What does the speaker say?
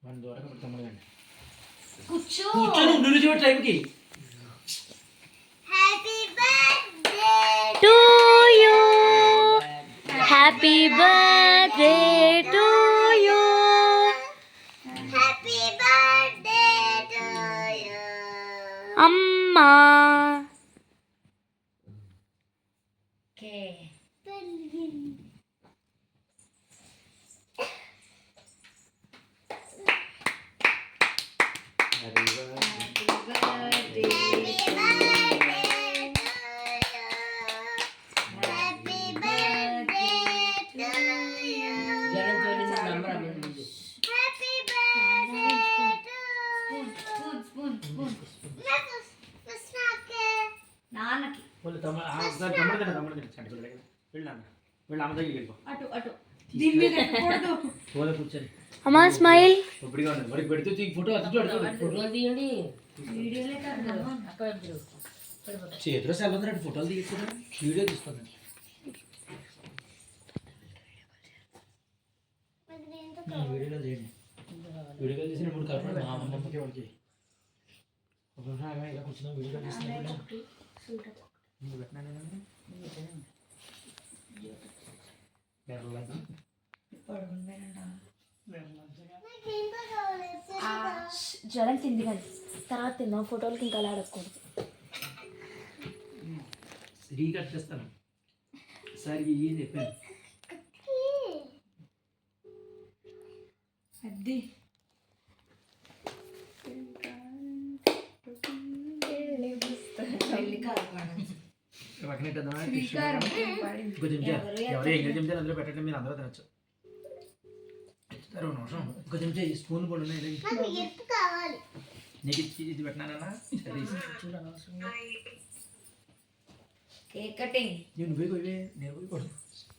మన దూరంగా పెడతాము కానీ కూర్చో కూర్చొని ఉండు చూడ టైంకి. Happy birthday to you happy birthday to you happy birthday to you అమ్మా. ఓకే నాన్నకి వాళ్ళు తమ్ముడు చంటి వెళ్ళాను వీళ్ళు అమ్మ దగ్గరికి వెళ్ళిపో. అటు అటు పోలే కూర్చొని అమ్మా స్మైల్. ఇప్పటిగా ఉంది వాడికి పెడితే ఫోటో అటు ఫోటోలు తీయండి. వీడియోలే కదా అక్క ఇద్దరు చేతిలో సెల్ ఉంది రెండు ఫోటోలు తీసుకుంటాను వీడియో తీసుకుంటాను. వీడియోలో చేయండి. వీడియోలో తీసిన మూడు కలపండి మా అమ్మమ్మకి వాడికి ఇలా కూర్చున్నాం వీడియో తీస్తున్నాను. నువ్వు పెట్టినా జ్వరం తింది కానీ తర్వాత తిన్నాం. ఫోటోలకి ఇంకా అడగకూడదు. రీకట్టేస్తాను సరే ఏం చెప్పాను. అది ఎవరు ఎంగేజ్ చెంచారు అందులో పెట్టండి మీరు అందరూ తినచ్చు. ఒక నిమిషం ఒక చెంచా స్పూన్ కూడా ఉన్నాయి ఎత్తు కావాలి. నీకు ఇది పెట్టినానన్నా కేక్ కటింగ్ నువ్వే కొయ్యే నేను పోయి కొడు.